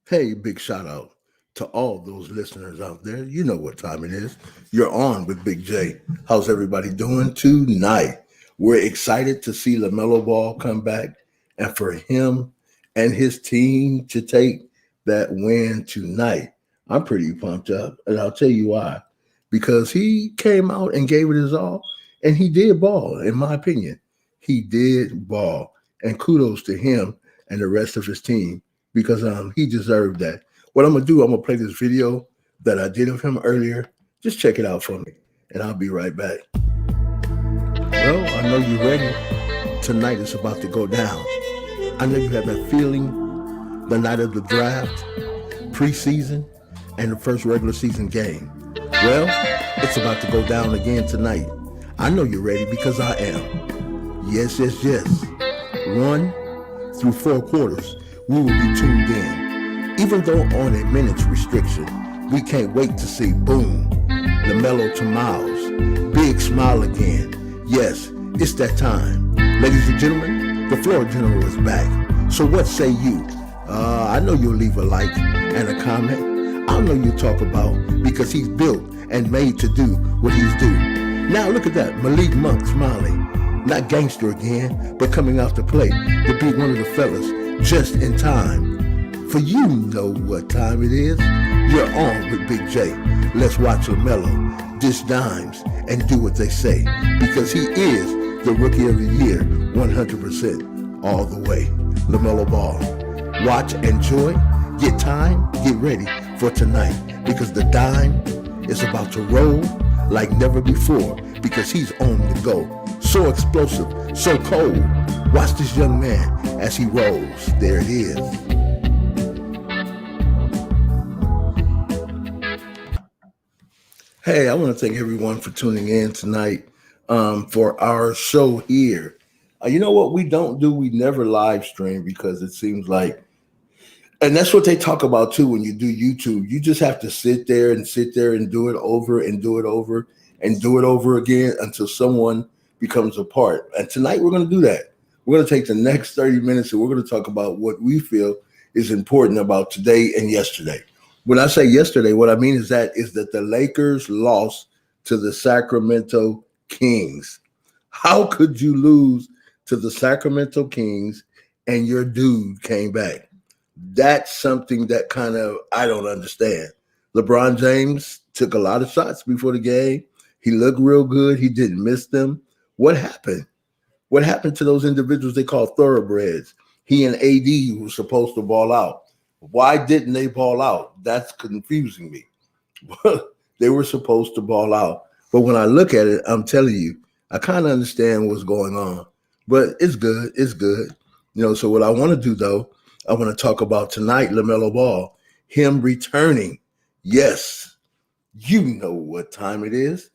Hey, big shout out to all those listeners out there. You know what time it is. You're on with Big J. How's everybody doing tonight? We're excited to see LaMelo Ball come back and for him and his team to take that win tonight. I'm pretty pumped up, and I'll tell you why. Because he came out and gave it his all, and he did ball, in my opinion. He did ball, and kudos to him and the rest of his team because he deserved that. What I'm gonna do, I'm gonna play this video that I did of him earlier. Just check it out for me, and I'll be right back. Well, I know you're ready. Tonight is about to go down. I know you have that feeling the night of the draft, preseason, and the first regular season game. Well, it's about to go down again tonight. I know you're ready because I am. Yes, yes, yes. 1 through 4 quarters, we will be tuned in. Even though on a minutes restriction, we can't wait to see boom, LaMelo to Miles. Big smile again. Yes, it's that time. Ladies and gentlemen, the floor general is back. So what say you? I know you'll leave a like and a comment. I know you'll talk about because he's built and made to do what he's doing. Now look at that, Malik Monk smiling. Not gangster again, but coming out to play to be one of the fellas just in time. For you know what time it is. You're on with Big J. Let's watch LaMelo dish dimes and do what they say because he is the rookie of the year 100% all the way. LaMelo Ball. Watch, enjoy, get time, get ready for tonight because the dime is about to roll like never before because he's on the go. So explosive, so cold. Watch this young man as he rolls. There it is. Hey, I want to thank everyone for tuning in tonight for our show here. You know what we don't do? We never live stream because it seems like, and that's what they talk about too when you do YouTube. You just have to sit there and do it over and do it over and do it over again until someone becomes a part. And tonight we're going to do that. We're going to take the next 30 minutes and we're going to talk about what we feel is important about today and yesterday. When I say yesterday, what I mean is that the Lakers lost to the Sacramento Kings. How could you lose to the Sacramento Kings and your dude came back? That's something that kind of I don't understand. LeBron James took a lot of shots before the game. He looked real good. He didn't miss them. What happened? What happened to those individuals they call thoroughbreds? He and AD were supposed to ball out. Why didn't they ball out? That's confusing me. They were supposed to ball out. But when I look at it, I'm telling you, I kind of understand what's going on. But it's good. It's good. So what I want to do, though, I want to talk about tonight, LaMelo Ball, him returning. Yes, you know what time it is.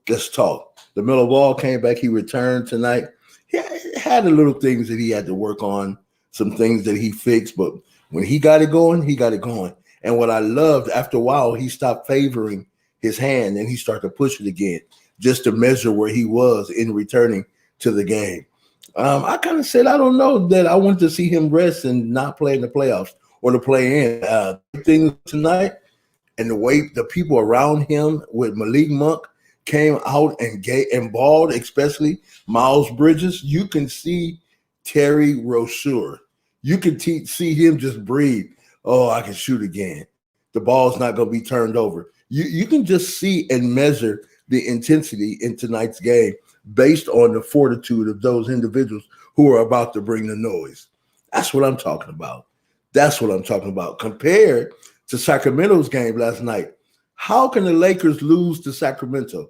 Let's talk. LaMelo Ball came back. He returned tonight. He had the little things that he had to work on, some things that he fixed, but when he got it going, he got it going. And what I loved, after a while, he stopped favoring his hand and he started to push it again just to measure where he was in returning to the game. I kind of said, I don't know that I want to see him rest and not play in the playoffs or to play in. Things tonight and the way the people around him with Malik Monk came out and balled, especially Miles Bridges. You can see Terry Rozier. You can see him just breathe. Oh, I can shoot again. The ball's not going to be turned over. You can just see and measure the intensity in tonight's game based on the fortitude of those individuals who are about to bring the noise. That's what I'm talking about. That's what I'm talking about. Compared to Sacramento's game last night, how can the Lakers lose to Sacramento?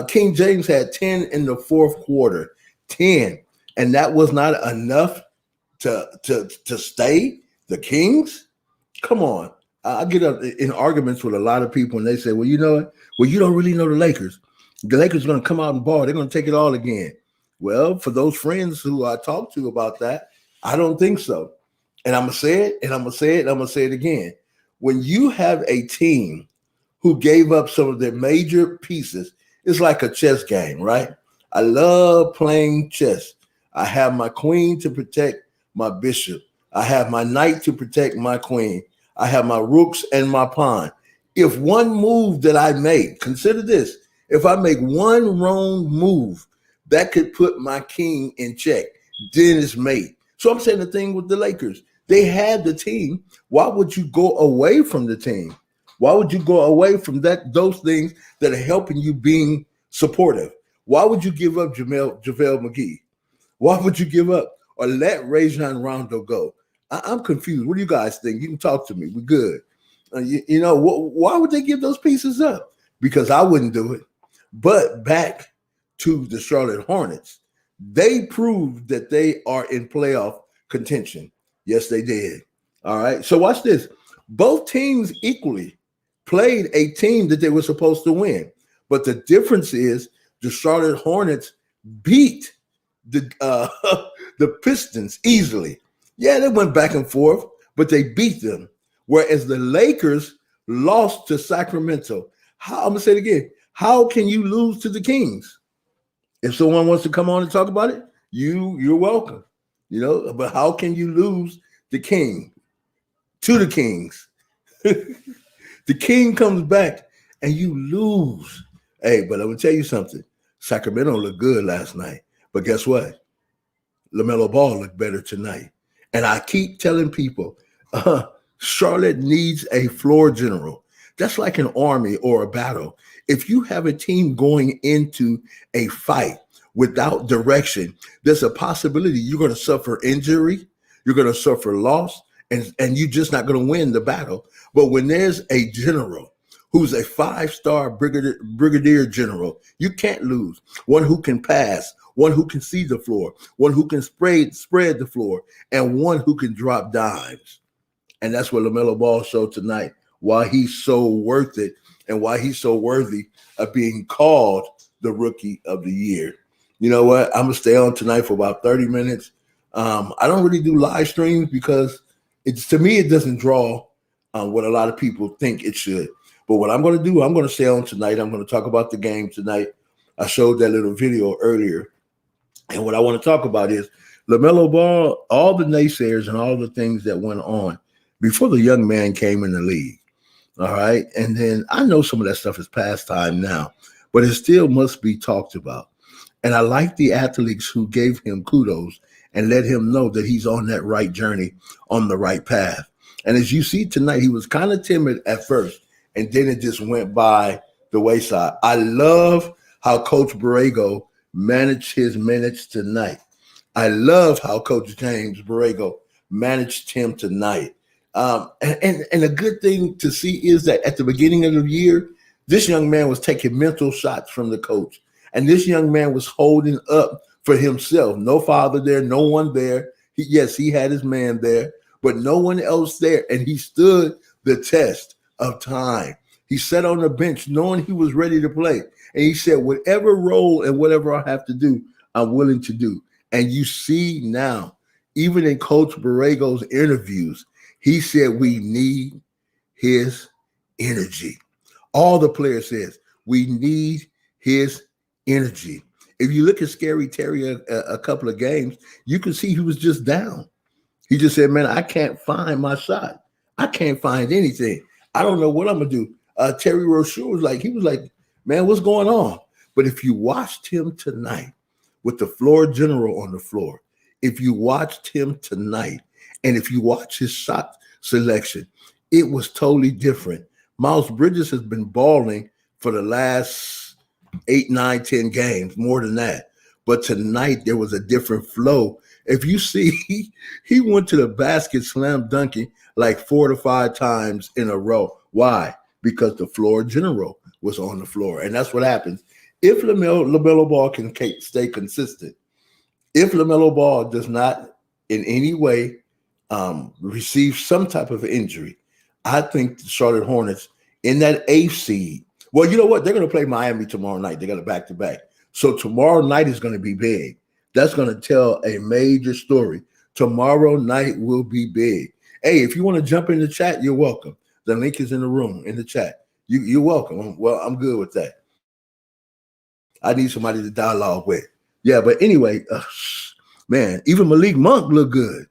King James had 10 in the fourth quarter, 10, and that was not enough to stay the Kings. Come on. I get up in arguments with a lot of people and they say, well, you know what? Well, you don't really know the Lakers. The Lakers are going to come out and ball. They're going to take it all again. Well, for those friends who I talked to about that, I don't think so. And I'm going to say it, and I'm going to say it, and I'm going to say it again. When you have a team who gave up some of their major pieces, it's like a chess game, right? I love playing chess. I have my queen to protect my bishop. I have my knight to protect my queen. I have my rooks and my pawn. If one move that I make, consider this, if I make one wrong move, that could put my king in check. Then it's mate. So I'm saying the thing with the Lakers. They had the team. Why would you go away from the team? Why would you go away from those things that are helping you being supportive? Why would you give up JaVale McGee? Why would you give up or let Rajon Rondo go? I'm confused. What do you guys think? You can talk to me. We're good. Why would they give those pieces up? Because I wouldn't do it. But back to the Charlotte Hornets, they proved that they are in playoff contention. Yes, they did. All right. So watch this. Both teams equally played a team that they were supposed to win. But the difference is the Charlotte Hornets beat the the Pistons easily. Yeah, they went back and forth, but they beat them. Whereas the Lakers lost to Sacramento. I'm going to say it again. How can you lose to the Kings? If someone wants to come on and talk about it, you're welcome. But how can you lose the King to the Kings? The King comes back and you lose. Hey, but I'm going to tell you something. Sacramento looked good last night. But guess what? LaMelo Ball looked better tonight. And I keep telling people, Charlotte needs a floor general. That's like an army or a battle. If you have a team going into a fight without direction, there's a possibility you're going to suffer injury, you're going to suffer loss, and you're just not going to win the battle. But when there's a general who's a 5-star brigadier general, you can't lose. One who can pass, one who can see the floor, one who can spread the floor, and one who can drop dimes. And that's what LaMelo Ball showed tonight, why he's so worth it and why he's so worthy of being called the Rookie of the Year. You know what? I'm going to stay on tonight for about 30 minutes. I don't really do live streams because to me, it doesn't draw what a lot of people think it should. But what I'm going to do, I'm going to stay on tonight. I'm going to talk about the game tonight. I showed that little video earlier. And what I want to talk about is LaMelo Ball, all the naysayers and all the things that went on before the young man came in the league. All right. And then I know some of that stuff is past time now, but it still must be talked about. And I like the athletes who gave him kudos and let him know that he's on that right journey, on the right path. And as you see tonight, he was kind of timid at first, and then it just went by the wayside. I love how Coach Borrego managed his minutes tonight. I love how Coach James Borrego managed him tonight. And a good thing to see is that at the beginning of the year, this young man was taking mental shots from the coach. And this young man was holding up for himself. No father there, no one there. He had his man there, but no one else there. And he stood the test of time. He sat on the bench knowing he was ready to play. And he said, whatever role and whatever I have to do, I'm willing to do. And you see now, even in Coach Borrego's interviews, he said, we need his energy. All the players says, we need his energy. If you look at Scary Terry a couple of games, you can see he was just down. He just said, man, I can't find my shot. I can't find anything. I don't know what I'm going to do. Terry Rozier was like, man, what's going on? But if you watched him tonight with the floor general on the floor, if you watched him tonight, and if you watch his shot selection, it was totally different. Miles Bridges has been balling for the last 8, 9, 10 games, more than that. But tonight there was a different flow. If you see, he went to the basket slam dunking like 4 to 5 times in a row. Why? Because the floor general was on the floor. And that's what happens. If LaMelo Ball can stay consistent, if LaMelo Ball does not in any way receive some type of injury, I think the Charlotte Hornets in that 8th seed. Well, you know what? They're going to play Miami tomorrow night. They got a back-to-back. So tomorrow night is going to be big. That's going to tell a major story. Tomorrow night will be big. Hey, if you want to jump in the chat, you're welcome. The link is in the room, in the chat. You're welcome. Well, I'm good with that. I need somebody to dialogue with. Yeah, but anyway, man, even Malik Monk looked good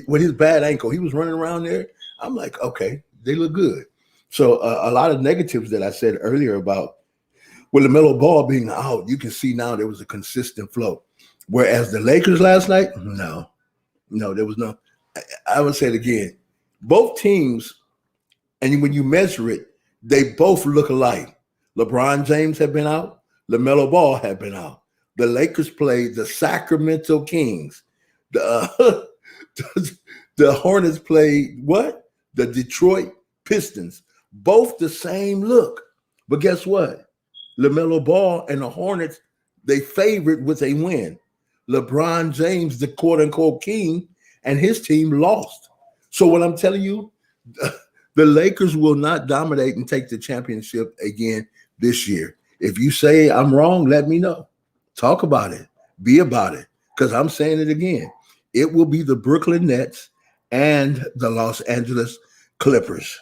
with his bad ankle. He was running around there. I'm like, okay, They look good. So a lot of negatives that I said earlier about with LaMelo Ball being out, you can see now there was a consistent flow. Whereas the Lakers last night, no, there was no. I would say it again. Both teams, and when you measure it, they both look alike. LeBron James had been out. LaMelo Ball had been out. The Lakers played the Sacramento Kings. The, the Hornets played what? The Detroit Pistons. Both the same look. But guess what? LaMelo Ball and the Hornets, they favored with a win. LeBron James, the quote-unquote king, and his team lost. So what I'm telling you, the Lakers will not dominate and take the championship again this year. If you say I'm wrong, let me know. Talk about it. Be about it. Because I'm saying it again. It will be the Brooklyn Nets and the Los Angeles Clippers.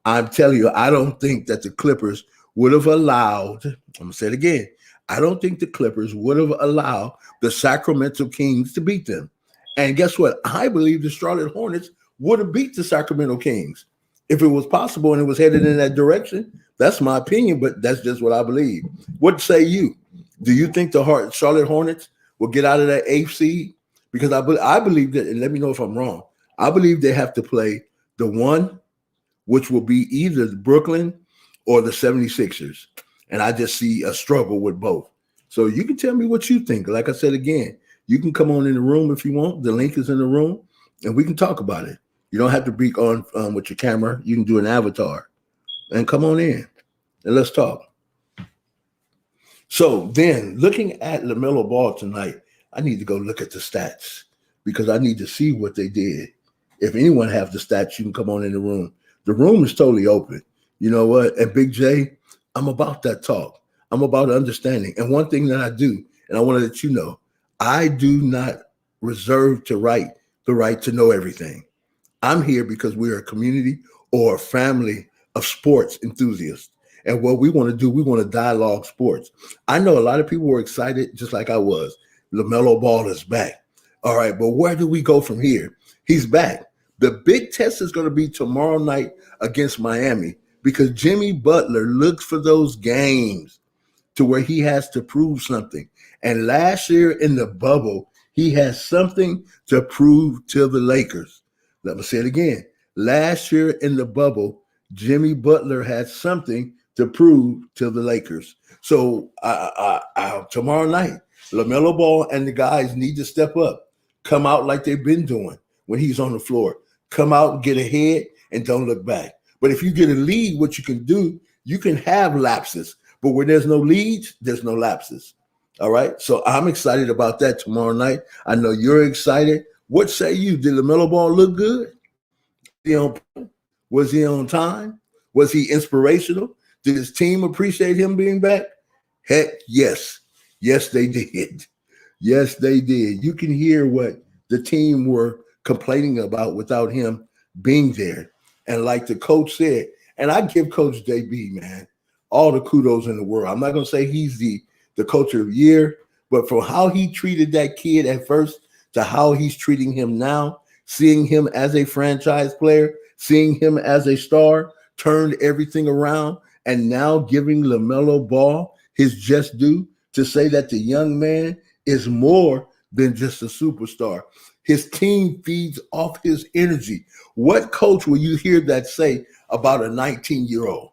I'm telling you, I don't think that the Clippers would have allowed, I'm going to say it again, I don't think the Clippers would have allowed the Sacramento Kings to beat them. And guess what? I believe the Charlotte Hornets would have beat the Sacramento Kings if it was possible and it was headed in that direction. That's my opinion, but that's just what I believe. What say you? Do you think the Charlotte Hornets will get out of that 8th seed? Because I believe that, and let me know if I'm wrong, I believe they have to play the one, which will be either Brooklyn or the 76ers. And I just see a struggle with both. So you can tell me what you think. Like I said again, you can come on in the room if you want. The link is in the room, and we can talk about it. You don't have to be on with your camera. You can do an avatar. And come on in, and let's talk. So then, looking at LaMelo Ball tonight, I need to go look at the stats because I need to see what they did. If anyone has the stats, you can come on in the room. The room is totally open. You know what? And Big J, I'm about that talk. I'm about understanding. And one thing that I do, and I want to let you know, I do not reserve the right to know everything. I'm here because we're a community or a family of sports enthusiasts. And what we want to do, we want to dialogue sports. I know a lot of people were excited, just like I was. LaMelo Ball is back. All right, but where do we go from here? He's back. The big test is going to be tomorrow night against Miami because Jimmy Butler looks for those games to where he has to prove something. And last year in the bubble, he has something to prove to the Lakers. Let me say it again. Last year in the bubble, Jimmy Butler had something to prove to the Lakers. So tomorrow night, LaMelo Ball and the guys need to step up, come out like they've been doing when he's on the floor. Come out and get ahead and don't look back. But if you get a lead, what you can do, you can have lapses. But when there's no leads, there's no lapses. All right? So I'm excited about that tomorrow night. I know you're excited. What say you? Did LaMelo Ball look good? Was he on time? Was he inspirational? Did his team appreciate him being back? Heck, yes. Yes, they did. Yes, they did. You can hear what the team were complaining about without him being there. And like the coach said, and I give Coach JB, man, all the kudos in the world. I'm not going to say he's the coach of the year, but from how he treated that kid at first to how he's treating him now, seeing him as a franchise player, seeing him as a star, turned everything around, and now giving LaMelo Ball his just due to say that the young man is more than just a superstar. His team feeds off his energy. What coach will you hear that say about a 19-year-old?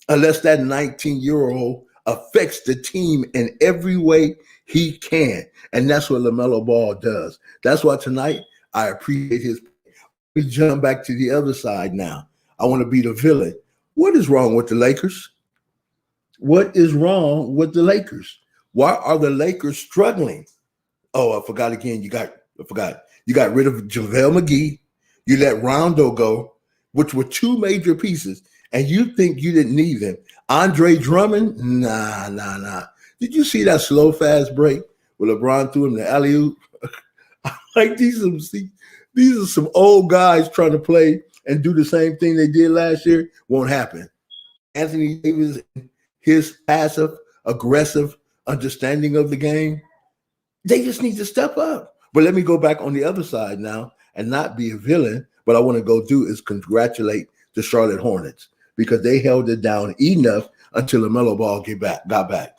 Unless that 19-year-old affects the team in every way he can. And that's what LaMelo Ball does. That's why tonight I appreciate his. We jump back to the other side now. I want to be the villain. What is wrong with the Lakers? What is wrong with the Lakers? Why are the Lakers struggling? Oh, I forgot again. You got rid of JaVale McGee. You let Rondo go, which were two major pieces, and you think you didn't need them. Andre Drummond, nah. Did you see that slow fast break where LeBron threw him the alley-oop? Like these are some old guys trying to play and do the same thing they did last year. Won't happen. Anthony Davis, his passive, aggressive understanding of the game, they just need to step up. But let me go back on the other side now and not be a villain. What I want to go do is congratulate the Charlotte Hornets because they held it down enough until LaMelo Ball got back.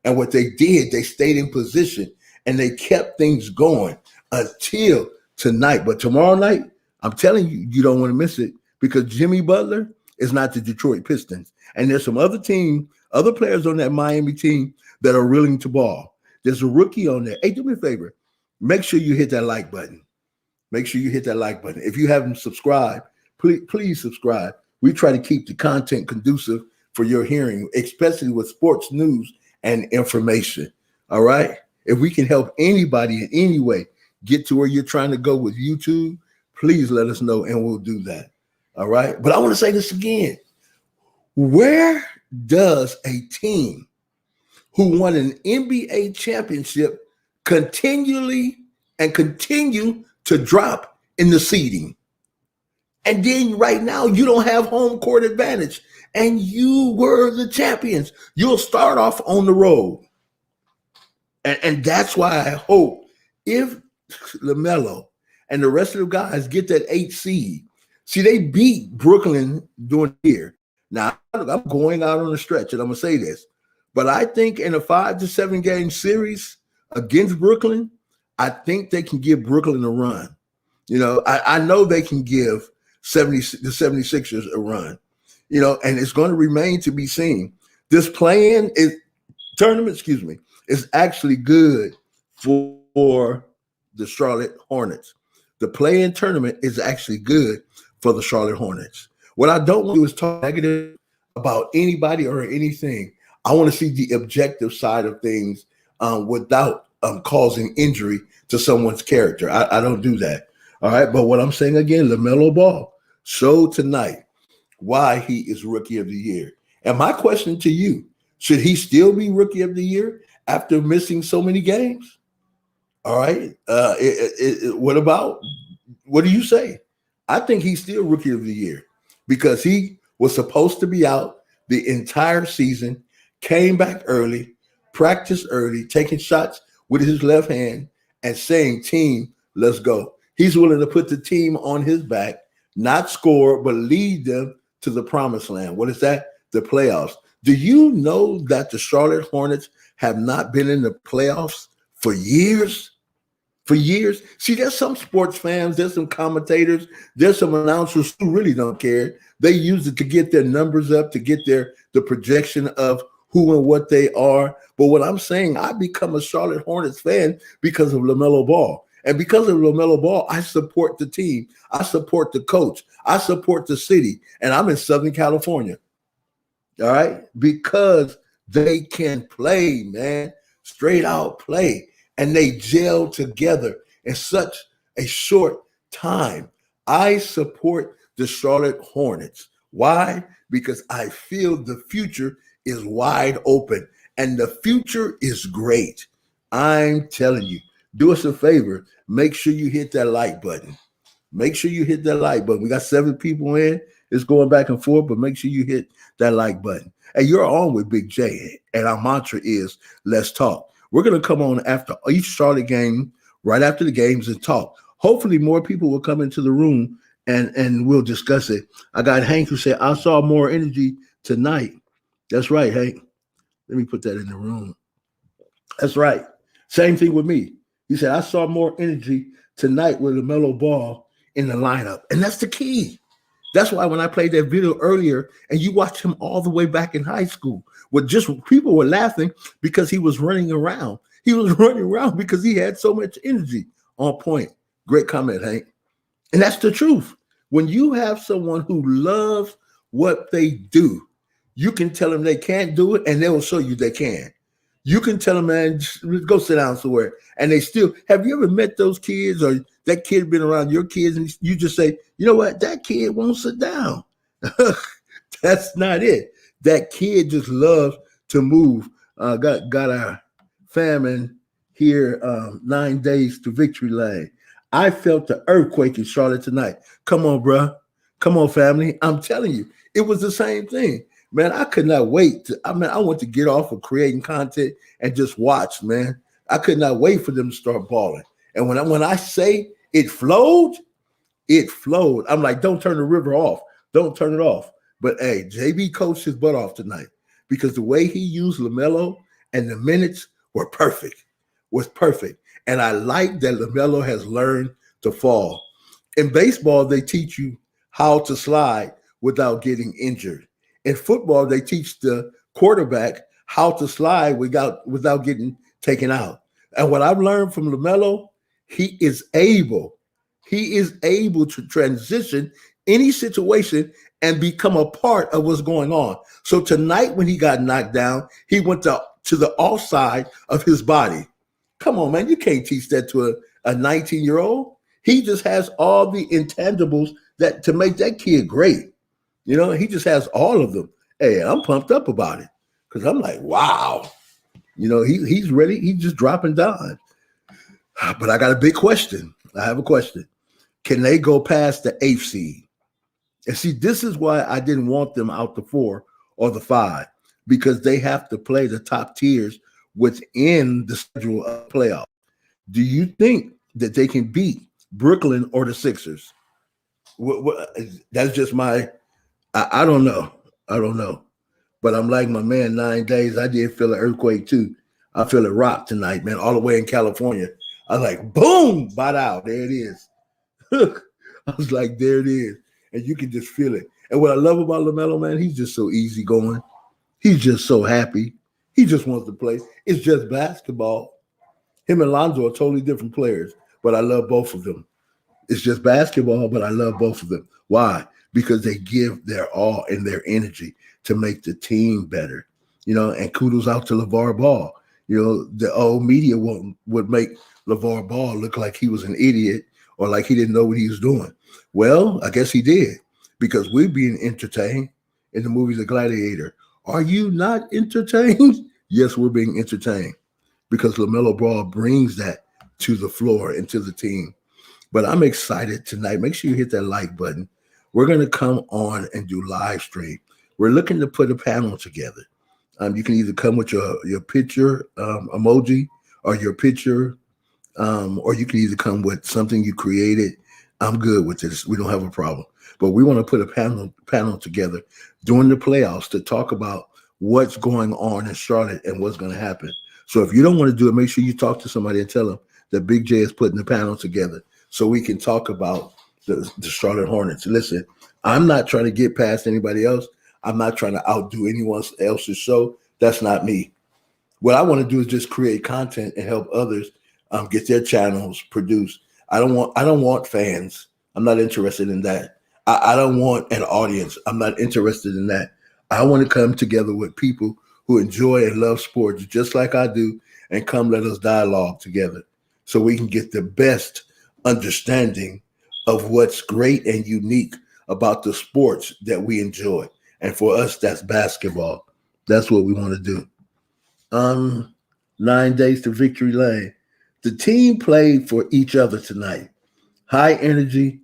And what they did, they stayed in position and they kept things going until tonight. But tomorrow night, I'm telling you, you don't want to miss it because Jimmy Butler is not the Detroit Pistons. And there's some other players on that Miami team that are willing to ball. There's a rookie on there. Hey, do me a favor. Make sure you hit that like button. Make sure you hit that like button. If you haven't subscribed, please subscribe. We try to keep the content conducive for your hearing, especially with sports news and information. All right? If we can help anybody in any way get to where you're trying to go with YouTube, please let us know and we'll do that. All right? But I want to say this again. Where does a team who won an NBA championship continue to drop in the seeding? And then right now you don't have home court advantage and you were the champions. You'll start off on the road. And that's why I hope if LaMelo and the rest of the guys get that 8 seed. See, they beat Brooklyn during the year. Now, I'm going out on a stretch, and I'm going to say this. But I think in a 5 to 7 game series against Brooklyn, I think they can give Brooklyn a run. You know, I know they can give the 76ers a run. You know, and it's going to remain to be seen. This tournament, is actually good for the Charlotte Hornets. The play-in tournament is actually good for the Charlotte Hornets. What I don't want to do is talk negative about anybody or anything. I want to see the objective side of things without causing injury to someone's character. I don't do that. All right. But what I'm saying again, LaMelo Ball showed tonight why he is Rookie of the Year. And my question to you, should he still be Rookie of the Year after missing so many games? All right. What do you say? I think he's still Rookie of the Year because he was supposed to be out the entire season, came back early, practiced early, taking shots with his left hand and saying, team, let's go. He's willing to put the team on his back, not score, but lead them to the promised land. What is that? The playoffs. Do you know that the Charlotte Hornets have not been in the playoffs for years? For years. See, there's some sports fans, there's some commentators, there's some announcers who really don't care. They use it to get their numbers up, to get the projection of who and what they are. But what I'm saying, I become a Charlotte Hornets fan because of LaMelo Ball. And because of LaMelo Ball, I support the team. I support the coach. I support the city. And I'm in Southern California. All right? Because they can play, man. Straight out play. And they gel together in such a short time. I support the Charlotte Hornets. Why? Because I feel the future is wide open and the future is great. I'm telling you, do us a favor. Make sure you hit that like button. Make sure you hit that like button. We got 7 people in. It's going back and forth, but make sure you hit that like button. And you're on with Big J. And our mantra is, let's talk. We're going to come on after each Charlotte game, right after the games, and talk. Hopefully more people will come into the room and we'll discuss it. I got Hank who said, I saw more energy tonight. That's right, Hank. Let me put that in the room. That's right. Same thing with me. He said, I saw more energy tonight with LaMelo Ball in the lineup. And that's the key. That's why when I played that video earlier and you watch him all the way back in high school, people were laughing because he was running around. He was running around because he had so much energy on point. Great comment, Hank. And that's the truth. When you have someone who loves what they do, you can tell them they can't do it and they will show you they can. You can tell them, man, go sit down somewhere. And they still, have you ever met those kids or that kid been around your kids and you just say, you know what, that kid won't sit down. That's not it. That kid just loves to move. Got our famine here 9 days to victory lane. I felt the earthquake in Charlotte tonight. Come on, bro. Come on, family. I'm telling you, it was the same thing. Man, I could not wait. I want to get off of creating content and just watch, man. I could not wait for them to start balling. And when I say it flowed, I'm like, don't turn the river off. Don't turn it off. But hey, JB coached his butt off tonight because the way he used LaMelo and the minutes were perfect, was perfect. And I like that LaMelo has learned to fall. In baseball, they teach you how to slide without getting injured. In football, they teach the quarterback how to slide without getting taken out. And what I've learned from LaMelo, he is able to transition any situation and become a part of what's going on. So tonight when he got knocked down, he went to the offside of his body. Come on, man. You can't teach that to a 19-year-old. He just has all the intangibles that to make that kid great. He just has all of them. Hey, I'm pumped up about it because I'm like, wow. He's ready. He's just dropping dimes. But I got a big question. I have a question. Can they go past the 8th seed? And see, this is why I didn't want them out the 4 or the 5, because they have to play the top tiers within the schedule of playoffs. Do you think that they can beat Brooklyn or the Sixers? That's just I don't know. I don't know. But I'm like my man, 9 days. I did feel an earthquake too. I feel it rock tonight, man, all the way in California. I was like, boom, bought out. There it is. I was like, there it is. And you can just feel it. And what I love about LaMelo, man, he's just so easygoing. He's just so happy. He just wants to play. It's just basketball. Him and Lonzo are totally different players, but I love both of them. It's just basketball, but I love both of them. Why? Because they give their all and their energy to make the team better. And kudos out to LeVar Ball. The old media would make LeVar Ball look like he was an idiot or like he didn't know what he was doing. Well, I guess he did, because we're being entertained in the movie The Gladiator. Are you not entertained? Yes, we're being entertained because LaMelo Ball brings that to the floor and to the team. But I'm excited tonight. Make sure you hit that like button. We're going to come on and do live stream. We're looking to put a panel together. You can either come with your picture emoji or your picture, or you can either come with something you created. I'm good with this. We don't have a problem. But we want to put a panel together during the playoffs to talk about what's going on in Charlotte and what's going to happen. So if you don't want to do it, make sure you talk to somebody and tell them that Big J is putting the panel together so we can talk about the Charlotte Hornets. Listen, I'm not trying to get past anybody else. I'm not trying to outdo anyone else's show. That's not me. What I want to do is just create content and help others get their channels produced. I don't want fans. I'm not interested in that. I don't want an audience. I'm not interested in that. I want to come together with people who enjoy and love sports just like I do, and come let us dialogue together so we can get the best understanding of what's great and unique about the sports that we enjoy. And for us, that's basketball. That's what we want to do. 9 days to victory lane. The team played for each other tonight. High energy,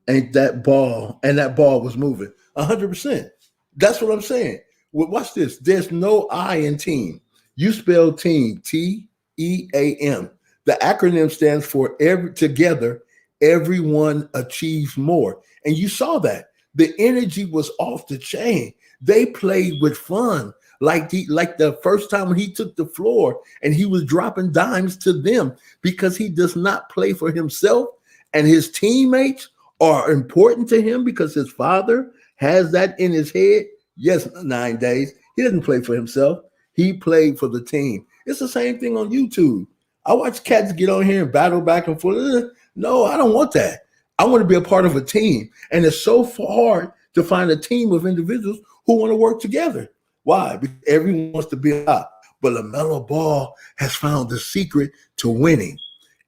and that ball was moving 100%. That's what I'm saying. Well, watch this. There's no I in team. You spell team, TEAM. The acronym stands for together, everyone achieves more. And you saw that. The energy was off the chain. They played with fun. Like the first time when he took the floor and he was dropping dimes to them, because he does not play for himself, and his teammates are important to him because his father has that in his head. Yes, 9 days. He doesn't play for himself. He played for the team. It's the same thing on YouTube. I watch cats get on here and battle back and forth. No, I don't want that. I want to be a part of a team. And it's so hard to find a team of individuals who want to work together. Why? Because everyone wants to be a top. But LaMelo Ball has found the secret to winning.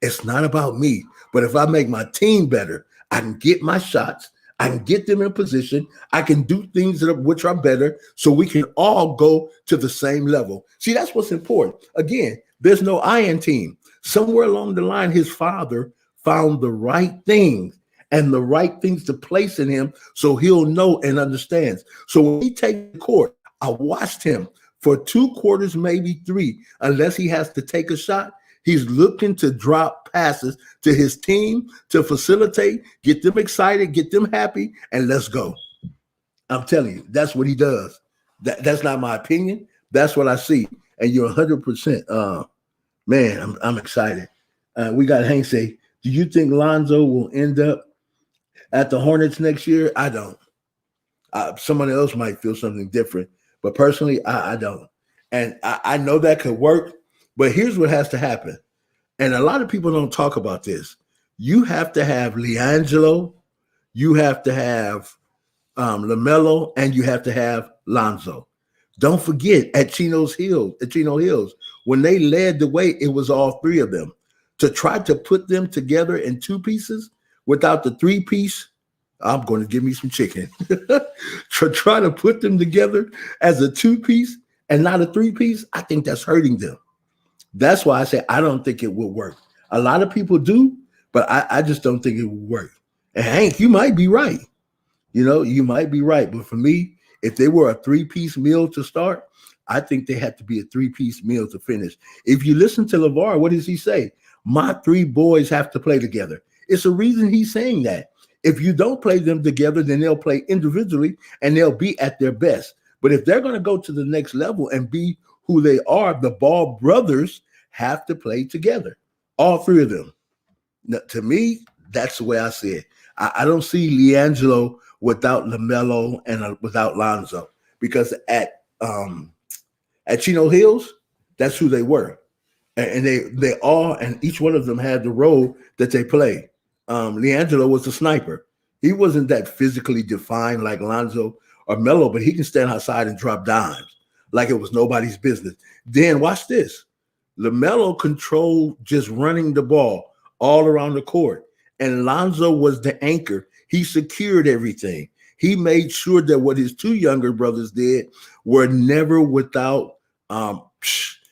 It's not about me. But if I make my team better, I can get my shots. I can get them in position. I can do things which are better, so we can all go to the same level. See, that's what's important. Again, there's no I in team. Somewhere along the line, his father found the right things and the right things to place in him so he'll know and understands. So when he takes the court, I watched him for 2 quarters, maybe 3, unless he has to take a shot. He's looking to drop passes to his team to facilitate, get them excited, get them happy, and let's go. I'm telling you, that's what he does. That's not my opinion. That's what I see. And you're 100%. Man, I'm excited. We got Hank say, do you think Lonzo will end up at the Hornets next year? I don't. Someone else might feel something different, but personally, I don't. And I know that could work, but here's what has to happen. And a lot of people don't talk about this. You have to have LiAngelo, you have to have LaMelo, and you have to have Lonzo. Don't forget at Chino Hills, when they led the way, it was all three of them. To try to put them together in two pieces without the three piece, I'm going to give me some chicken. To try to put them together as a two piece and not a three piece, I think that's hurting them. That's why I say I don't think it will work. A lot of people do, but I just don't think it will work. And Hank, you might be right. You might be right. But for me, if they were a three-piece meal to start, I think they had to be a three-piece meal to finish. If you listen to LeVar, what does he say? My three boys have to play together. It's a reason he's saying that. If you don't play them together, then they'll play individually and they'll be at their best. But if they're going to go to the next level and be who they are, the Ball brothers have to play together. All three of them. Now, to me, that's the way I see it. I don't see LiAngelo without LaMelo and without Lonzo, because at Chino Hills, that's who they were. And they all, and each one of them had the role that they played. LiAngelo was a sniper. He wasn't that physically defined like Lonzo or Melo, but he can stand outside and drop dimes like it was nobody's business. Then watch this. LaMelo controlled just running the ball all around the court. And Lonzo was the anchor. He secured everything. He made sure that what his two younger brothers did were never without,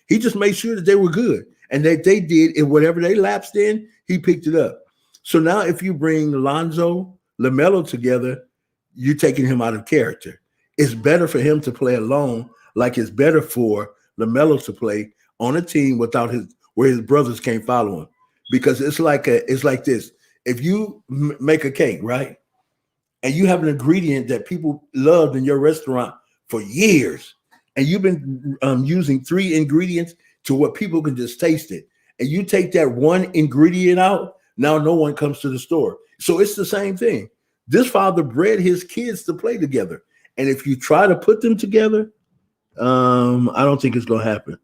he just made sure that they were good. And that they did, and whatever they lapsed in, he picked it up. So now if you bring Lonzo, LaMelo together, you're taking him out of character. It's better for him to play alone, like it's better for LaMelo to play on a team without where his brothers can't follow him. Because it's like this. If you make a cake, right, and you have an ingredient that people loved in your restaurant for years, and you've been using three ingredients to what people can just taste it, and you take that one ingredient out, now no one comes to the store. So it's the same thing. This father bred his kids to play together. And if you try to put them together, I don't think it's going to happen.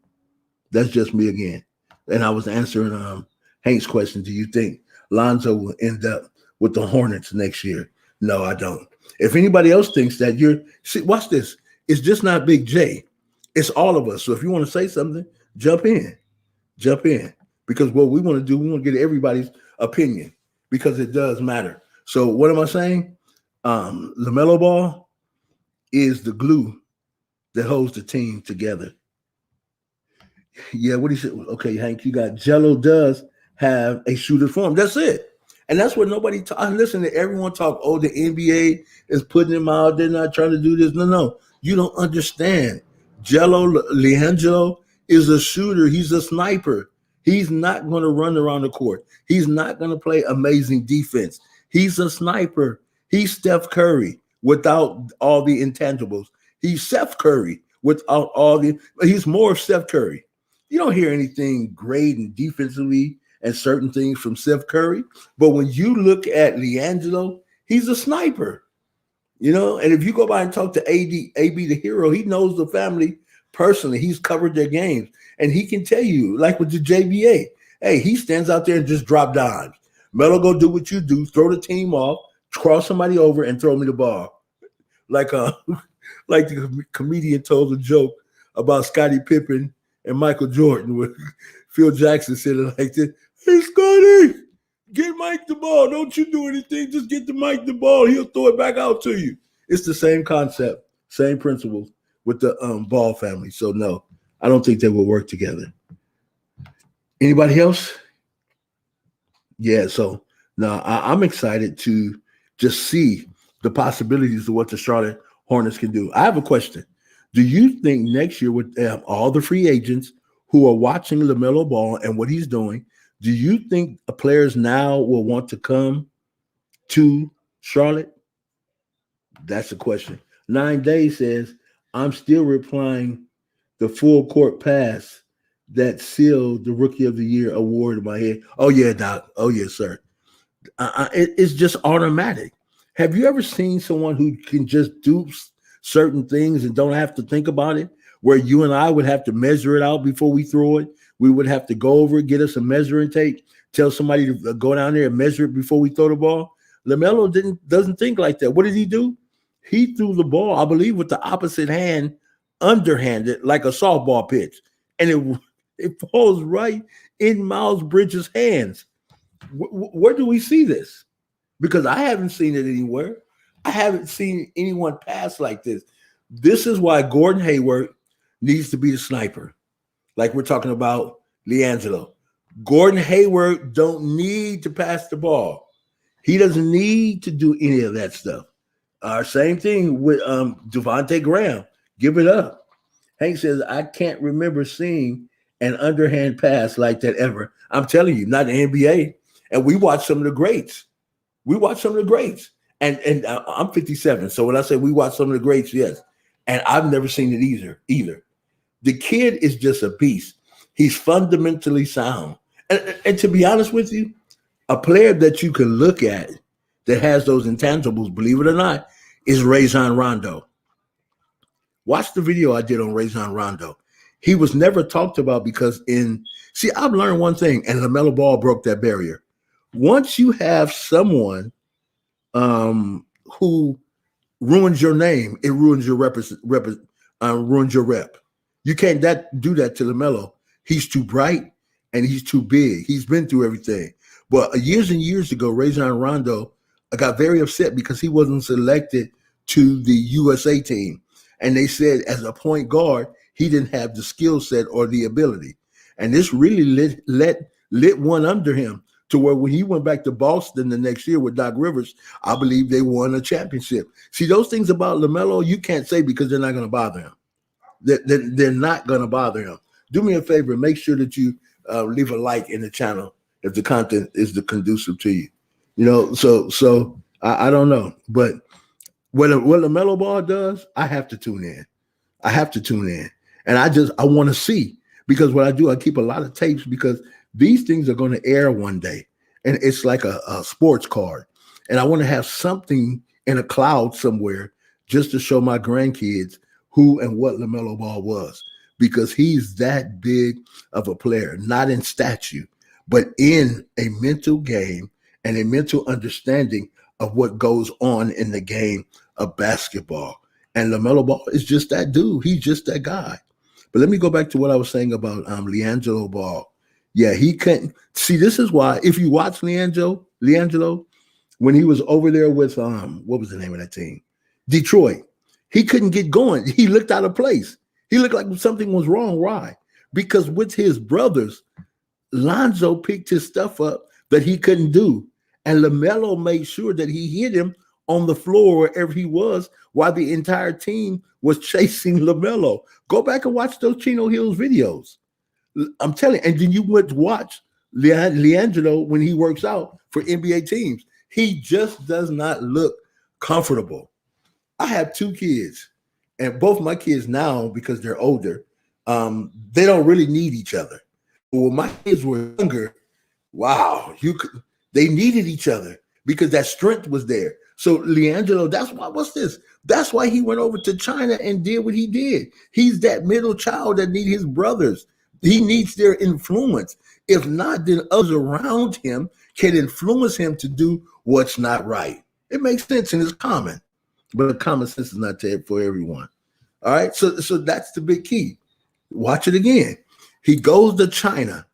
That's just me again. And I was answering Hank's question. Do you think Lonzo will end up with the Hornets next year? No, I don't. If anybody else thinks that see, watch this. It's just not Big J. It's all of us. So if you want to say something, jump in. Because what we want to do, we want to get everybody's opinion because it does matter. So what am I saying? LaMelo Ball is the glue that holds the team together. Yeah, what do you say? Okay, Hank, you got Jello does have a shooter form. That's it. And that's what nobody I listen to everyone talk, oh, the NBA is putting him out. They're not trying to do this. No. You don't understand. LiAngelo is a shooter. He's a sniper. He's not going to run around the court. He's not going to play amazing defense. He's a sniper. He's Steph Curry without all the intangibles. He's Seth Curry without he's more of Steph Curry. You don't hear anything great and defensively and certain things from Steph Curry. But when you look at LiAngelo, he's a sniper. And if you go by and talk to AB the hero, he knows the family personally. He's covered their games. And he can tell you, like with the JBA, hey, he stands out there and just drop dimes. Melo, go do what you do, throw the team off, cross somebody over, and throw me the ball. Like the comedian told a joke about Scottie Pippen and Michael Jordan, where Phil Jackson said it like this: "Hey, Scottie, get Mike the ball. Don't you do anything. Just get the Mike the ball. He'll throw it back out to you." It's the same concept, same principles with the Ball family. So no, I don't think they will work together. Anybody else? Yeah. So no, I'm excited to just see the possibilities of what the Charlotte Hornets can do. I have a question. Do you think next year with all the free agents who are watching LaMelo Ball and what he's doing, do you think players now will want to come to Charlotte? That's the question. 9 Days says, I'm still replying the full court pass that sealed the Rookie of the Year award in my head. Oh, yeah, Doc. Oh, yes, sir. It's just automatic. Have you ever seen someone who can just do certain things and don't have to think about it? Where you and I would have to measure it out before we throw it. We would have to go over it, get us a measuring tape, tell somebody to go down there and measure it before we throw the ball. LaMelo doesn't think like that. What did he do? He threw the ball, I believe, with the opposite hand, underhanded, like a softball pitch. And it falls right in Miles Bridges' hands. Where do we see this? Because I haven't seen it anywhere. I haven't seen anyone pass like this. This is why Gordon Hayward needs to be the sniper. Like we're talking about LiAngelo. Gordon Hayward don't need to pass the ball. He doesn't need to do any of that stuff. Same thing with Devontae Graham. Give it up. Hank says, I can't remember seeing an underhand pass like that ever. I'm telling you, not the NBA. And we watch some of the greats. And I'm 57. So when I say we watch some of the greats, yes. And I've never seen it either. The kid is just a beast. He's fundamentally sound. And to be honest with you, a player that you can look at that has those intangibles, believe it or not, is Rajon Rondo. Watch the video I did on Rajon Rondo. He was never talked about because I've learned one thing, and LaMelo Ball broke that barrier. Once you have someone who ruins your name, it ruins your ruins your rep. You can't do that to LaMelo. He's too bright and he's too big. He's been through everything. But years and years ago, Rajon Rondo got very upset because he wasn't selected to the USA team. And they said as a point guard, he didn't have the skill set or the ability. And this really lit one under him to where when he went back to Boston the next year with Doc Rivers, I believe they won a championship. See, those things about LaMelo, you can't say because they're not going to bother him. They're not going to bother him. Do me a favor, make sure that you leave a like in the channel if the content is conducive to you. You know, so I don't know. But what LaMelo Ball does, I have to tune in. And I want to see, because what I do, I keep a lot of tapes because these things are going to air one day. And it's like a sports card. And I want to have something in a cloud somewhere just to show my grandkids who and what LaMelo Ball was, because he's that big of a player, not in stature, but in a mental game and a mental understanding of what goes on in the game of basketball. And LaMelo Ball is just that dude. He's just that guy. But let me go back to what I was saying about LiAngelo Ball. Yeah, he couldn't. See, this is why, if you watch LiAngelo, when he was over there with, what was the name of that team? Detroit. He couldn't get going. He looked out of place. He looked like something was wrong. Why? Because with his brothers, Lonzo picked his stuff up that he couldn't do. And LaMelo made sure that he hit him on the floor wherever he was while the entire team was chasing LaMelo. Go back and watch those Chino Hills videos. I'm telling you. And then you went to watch LiAngelo when he works out for NBA teams. He just does not look comfortable. I have 2 kids, and both my kids now, because they're older, they don't really need each other. But when my kids were younger, wow, they needed each other because that strength was there. So LiAngelo, that's why he went over to China and did what he did. He's that middle child that needs his brothers. He needs their influence. If not, then others around him can influence him to do what's not right. It makes sense and it's common. But common sense is not for everyone. All right. So that's the big key. Watch it again. He goes to China.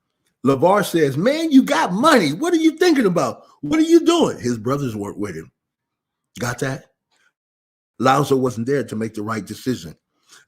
LeVar says, man, you got money. What are you thinking about? What are you doing? His brothers weren't with him. Got that? Lonzo wasn't there to make the right decision.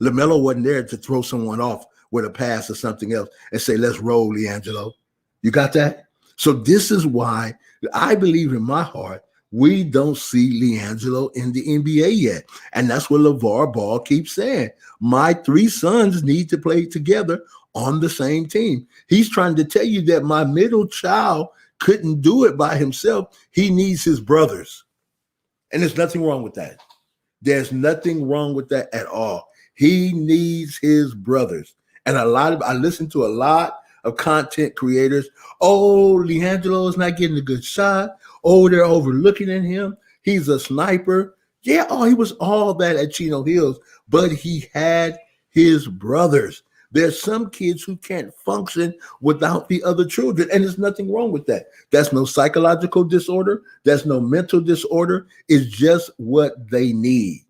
LaMelo wasn't there to throw someone off with a pass or something else and say, let's roll, LiAngelo. You got that? So this is why I believe in my heart We don't see LiAngelo in the NBA yet. And that's what LeVar Ball keeps saying. My three sons need to play together on the same team. He's trying to tell you that my middle child couldn't do it by himself. He needs his brothers. And there's nothing wrong with that. There's nothing wrong with that at all. He needs his brothers. And I listen to a lot of content creators. Oh, LiAngelo is not getting a good shot. Oh, they're overlooking at him. He's a sniper. Yeah, he was all that at Chino Hills, but he had his brothers. There's some kids who can't function without the other children, and there's nothing wrong with that. That's no psychological disorder. That's no mental disorder. It's just what they need.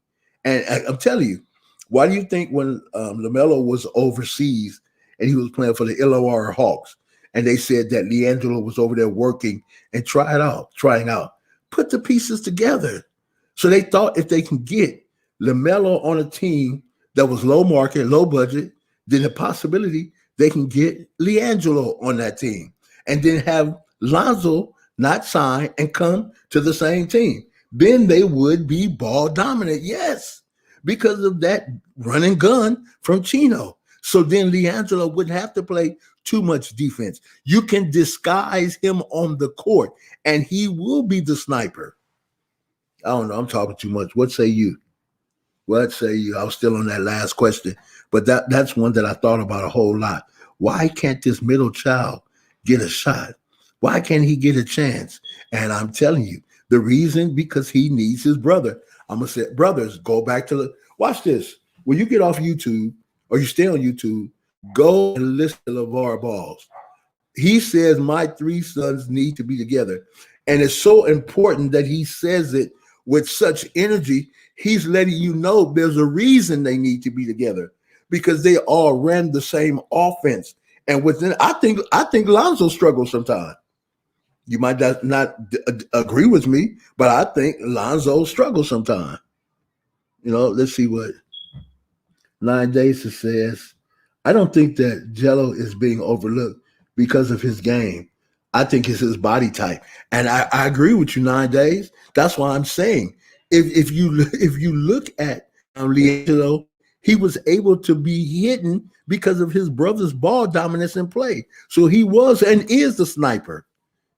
And I'm telling you, why do you think when LaMelo was overseas and he was playing for the Illawarra Hawks, and they said that LiAngelo was over there working and trying out, put the pieces together. So they thought if they can get LaMelo on a team that was low market, low budget, then the possibility they can get LiAngelo on that team and then have Lonzo not sign and come to the same team. Then they would be ball dominant, yes, because of that run and gun from Chino. So then LiAngelo wouldn't have to play too much defense. You can disguise him on the court, and he will be the sniper. I don't know. I'm talking too much. What say you? What say you? I was still on that last question, but that's one that I thought about a whole lot. Why can't this middle child get a shot? Why can't he get a chance? And I'm telling you, the reason, because he needs his brother. I'm going to say, brothers, go back to watch this. When you get off YouTube or you stay on YouTube, go and listen to LeVar Ball. He says, my three sons need to be together. And it's so important that he says it with such energy. He's letting you know there's a reason they need to be together, because they all ran the same offense. And within, I think Lonzo struggles sometimes. You might not agree with me, but I think Lonzo struggles sometimes. Let's see what 9 Days says. I don't think that Jello is being overlooked because of his game. I think it's his body type. And I agree with you, 9 Days. That's why I'm saying if you look at LiAngelo, he was able to be hidden because of his brother's ball dominance in play. So he was and is the sniper.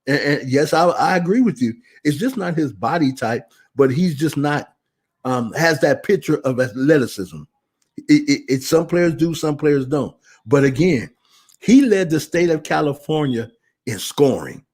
And yes, I agree with you. It's just not his body type, but he's just not has that picture of athleticism. It some players do, some players don't. But again, he led the state of California in scoring.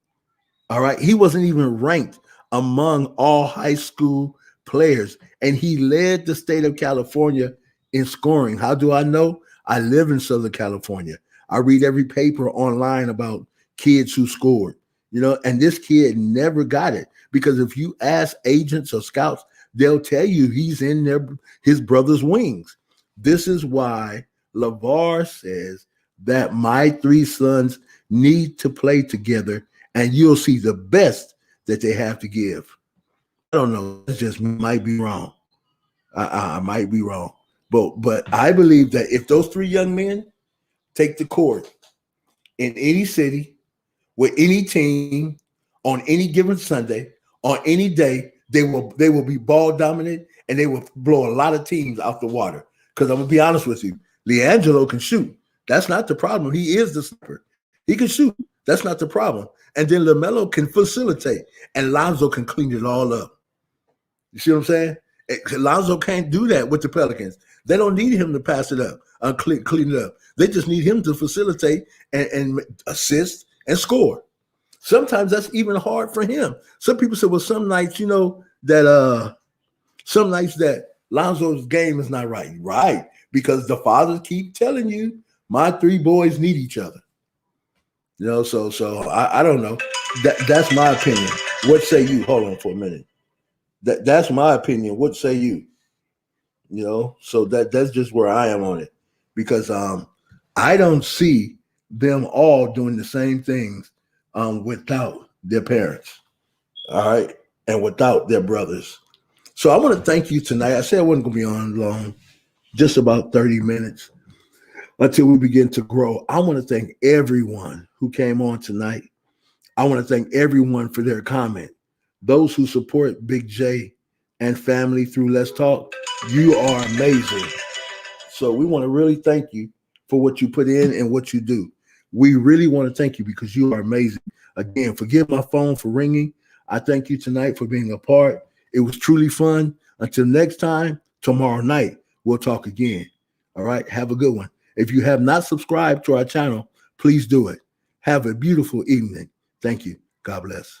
All right. He wasn't even ranked among all high school players, and he led the state of California in scoring. How do I know? I live in Southern California. I read every paper online about kids who scored, and this kid never got it, because if you ask agents or scouts, they'll tell you he's in his brother's wings. This is why LeVar says that my three sons need to play together, and you'll see the best that they have to give. I don't know. It just might be wrong. I might be wrong. But I believe that if those three young men take the court in any city, with any team, on any given Sunday, on any day, they will be ball dominant, and they will blow a lot of teams out the water. Because I'm going to be honest with you, LiAngelo can shoot. That's not the problem. He is the sniper. He can shoot. That's not the problem. And then LaMelo can facilitate, and Lonzo can clean it all up. You see what I'm saying? Lonzo can't do that with the Pelicans. They don't need him to pass it up, clean it up. They just need him to facilitate and assist and score. Sometimes that's even hard for him. Some people say, well, some nights, that Lonzo's game is not right. Right. Because the fathers keep telling you, my three boys need each other. So I don't know. That's my opinion. What say you? Hold on for a minute. That's my opinion. What say you? So that's just where I am on it. Because I don't see them all doing the same things without their parents. All right. And without their brothers. So I want to thank you tonight. I said I wasn't going to be on long, just about 30 minutes until we begin to grow. I want to thank everyone who came on tonight. I want to thank everyone for their comment. those who support Big J and family through Let's Talk, you are amazing. So we want to really thank you for what you put in and what you do. We really want to thank you because you are amazing. Again, forgive my phone for ringing. I thank you tonight for being a part. It was truly fun. Until next time, tomorrow night, we'll talk again. All right. Have a good one. If you have not subscribed to our channel, please do it. Have a beautiful evening. Thank you. God bless.